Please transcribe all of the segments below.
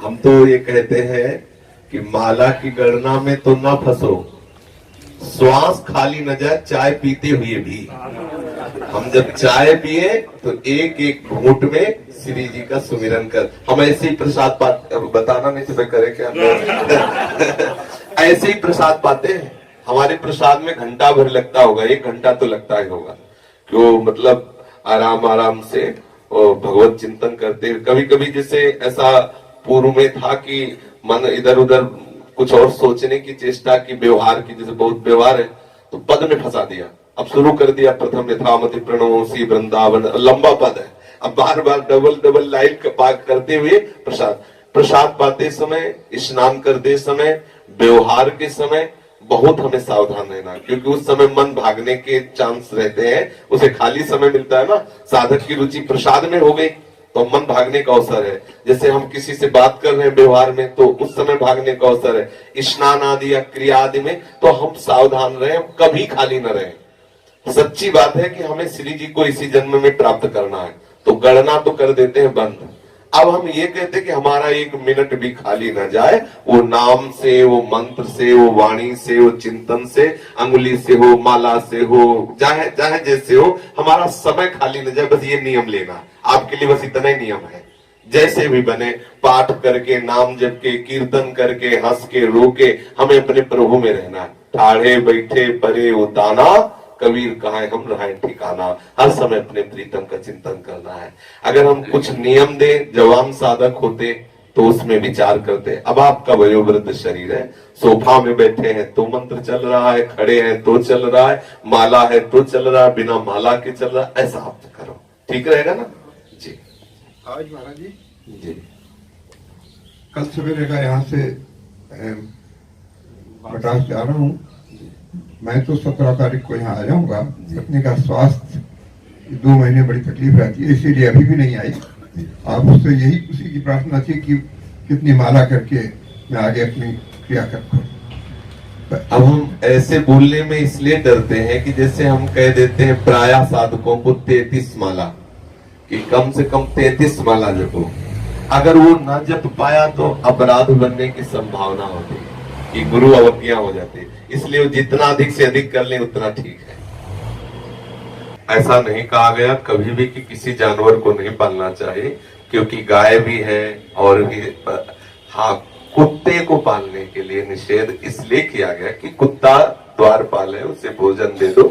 हम तो ये कहते हैं कि माला की गणना में तो ना फंसो, श्वास खाली न जाए चाय पीते हुए भी। हम जब चाय पिए तो एक एक घूंट में श्री जी का सुमिरन कर। हम ऐसे ही प्रसाद पाते, बताना नहीं तो करे क्या ऐसे ही प्रसाद पाते हैं। हमारे प्रसाद में घंटा भर लगता होगा, 1 घंटा तो लगता ही होगा, क्यों मतलब आराम आराम से भगवत चिंतन करते हुए। कभी कभी जैसे ऐसा पूर्व में था कि मन इधर उधर कुछ और सोचने की चेष्टा की, व्यवहार की, जैसे बहुत व्यवहार है तो पद में फंसा दिया। अब शुरू कर दिया प्रथम यथामति प्रणोसी वृंदावन, लंबा पद है, अब बार बार डबल लाइन करते हुए प्रसाद पाते समय, स्नान करते समय, व्यवहार के समय बहुत हमें सावधान रहना, क्योंकि उस समय मन भागने के चांस रहते हैं। उसे खाली समय मिलता है ना, साधक की रुचि प्रसाद में हो गई तो मन भागने का अवसर है। जैसे हम किसी से बात कर रहे हैं व्यवहार में तो उस समय भागने का अवसर है। स्नान आदि या क्रिया आदि में तो हम सावधान रहे, कभी खाली न रहे। सच्ची बात है कि हमें श्री जी को इसी जन्म में प्राप्त करना है, तो गणना तो कर देते हैं बंद। अब हम ये कहते हैं कि हमारा 1 मिनट भी खाली ना जाए, वो नाम से, वो मंत्र से, वो वाणी से, वो चिंतन से, अंगुली से हो, माला से हो, चाहे चाहे जैसे हो, हमारा समय खाली न जाए। बस ये नियम लेना आपके लिए, बस इतना ही नियम है। जैसे भी बने, पाठ करके, नाम जप के, कीर्तन करके, हंस के, रो के, हमें अपने प्रभु में रहना है। ठाढ़े बैठे परे उताना, कबीर कहाँ हम रहे ठिकाना। हर समय अपने प्रीतम का चिंतन करना है। अगर हम कुछ नियम दे, जवान साधक होते तो उसमें विचार करते। अब आपका वयोवृद्ध शरीर है, सोफा में बैठे हैं तो मंत्र चल रहा है, खड़े हैं तो चल रहा है, माला है तो चल रहा है, बिना माला के चल रहा है। ऐसा आप करो, ठीक रहेगा ना जी। आज महाराज जी कल सवेरे का यहाँ से प्रकाश जा रहा हूँ। मैं तो 17 तारीख को यहाँ आ जाऊंगा। पत्नी का स्वास्थ्य 2 महीने बड़ी तकलीफ रहती है, इसीलिए अभी भी नहीं आई। आप उससे यही उसी की प्रार्थना थी कि कितनी माला करके मैं आगे अपनी क्रिया कर। अब हम ऐसे बोलने में इसलिए डरते हैं कि जैसे हम कह देते हैं प्रायः साधकों को 33 माला, कि कम से कम 33 माला जपो। अगर वो ना जप पाया तो अपराध बनने की संभावना होती है कि गुरु अवज्ञा हो जाती है। इसलिए जितना अधिक से अधिक कर ले उतना ठीक है। ऐसा नहीं कहा गया कभी भी कि किसी जानवर को नहीं पालना चाहिए, क्योंकि गाय भी है और भी। हाँ, कुत्ते को पालने के लिए निषेध इसलिए किया गया कि कुत्ता द्वारपाल है, उसे भोजन दे दो।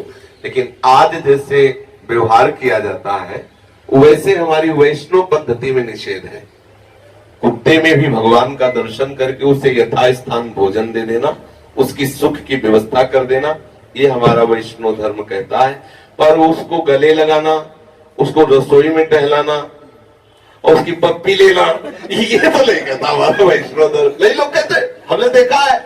लेकिन आज जैसे व्यवहार किया जाता है वैसे हमारी वैष्णव पद्धति में निषेध है। कुत्ते में भी भगवान का दर्शन करके उसे यथास्थान भोजन दे देना, उसकी सुख की व्यवस्था कर देना, ये हमारा वैष्णव धर्म कहता है। पर उसको गले लगाना, उसको रसोई में टहलाना और उसकी पप्पी लेना, ये तो नहीं कहता हमारा वैष्णव धर्म। नहीं, लोग कहते हमने देखा है,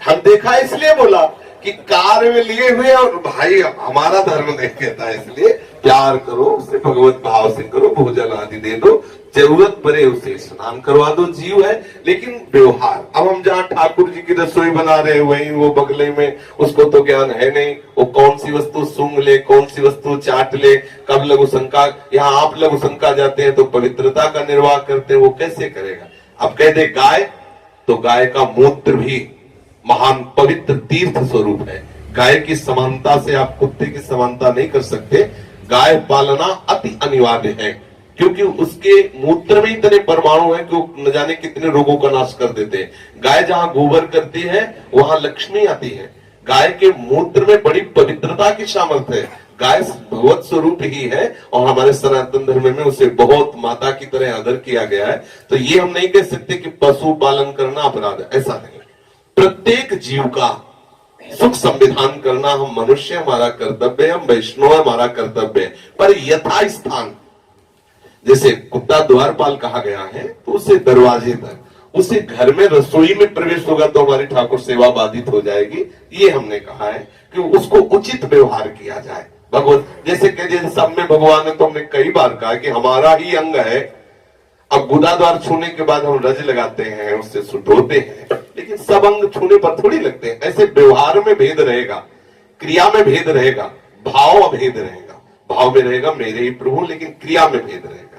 हम देखा इसलिए बोला कि कार में लिए हुए, और भाई हमारा धर्म नहीं कहता है। इसलिए प्यार करो, उससे भगवत भाव से करो, भोजन आदि दे दो, जरूरत पड़े उसे स्नान करवा दो, जीव है। लेकिन व्यवहार, अब हम जहाँ ठाकुर जी की रसोई बना रहे हैं वहीं वो बगले में उसको तो ज्ञान है नहीं, वो कौन सी वस्तु सूंघ ले, कौन सी वस्तु चाट ले, कब लघु शंका। यहाँ आप लघु शंका जाते हैं तो पवित्रता का निर्वाह करते हैं, वो कैसे करेगा। अब कह दे गाय, तो गाय का मूत्र भी महान पवित्र तीर्थ स्वरूप है। गाय की समानता से आप कुत्ते की समानता नहीं कर सकते। गाय पालना अति अनिवार्य है, क्योंकि उसके मूत्र में इतने परमाणु हैं कि वो न जाने कितने रोगों का नाश कर देते हैं। गाय जहां गोबर करती है वहां लक्ष्मी आती है। गाय के मूत्र में बड़ी पवित्रता की सामर्थ्य है। गाय भगवत स्वरूप ही है और हमारे सनातन धर्म में उसे बहुत माता की तरह आदर किया गया है। तो ये हम नहीं कह सकते कि पशु पालन करना अपराध है, ऐसा नहीं। प्रत्येक जीव का सुख संविधान करना हम मनुष्य हमारा कर्तव्य है, हम वैष्णव हमारा कर्तव्य है। पर यथास्थान, जैसे कुत्ता द्वारपाल कहा गया है तो उसे दरवाजे तक, उसे घर में रसोई में प्रवेश होगा तो हमारी ठाकुर सेवा बाधित हो जाएगी। ये हमने कहा है कि उसको उचित व्यवहार किया जाए। भगवत जैसे कह सब में भगवान है, तो हमने कई बार कहा कि हमारा ही अंग है। अब गुदाद्वार छूने के बाद हम रज लगाते हैं, उससे धोते हैं, लेकिन सब अंग छूने पर थोड़ी लगते हैं। ऐसे व्यवहार में भेद रहेगा, क्रिया में भेद रहेगा, भाव अभेद रहेगा। भाव में रहेगा मेरे ही प्रभु, लेकिन क्रिया में भेद रहेगा।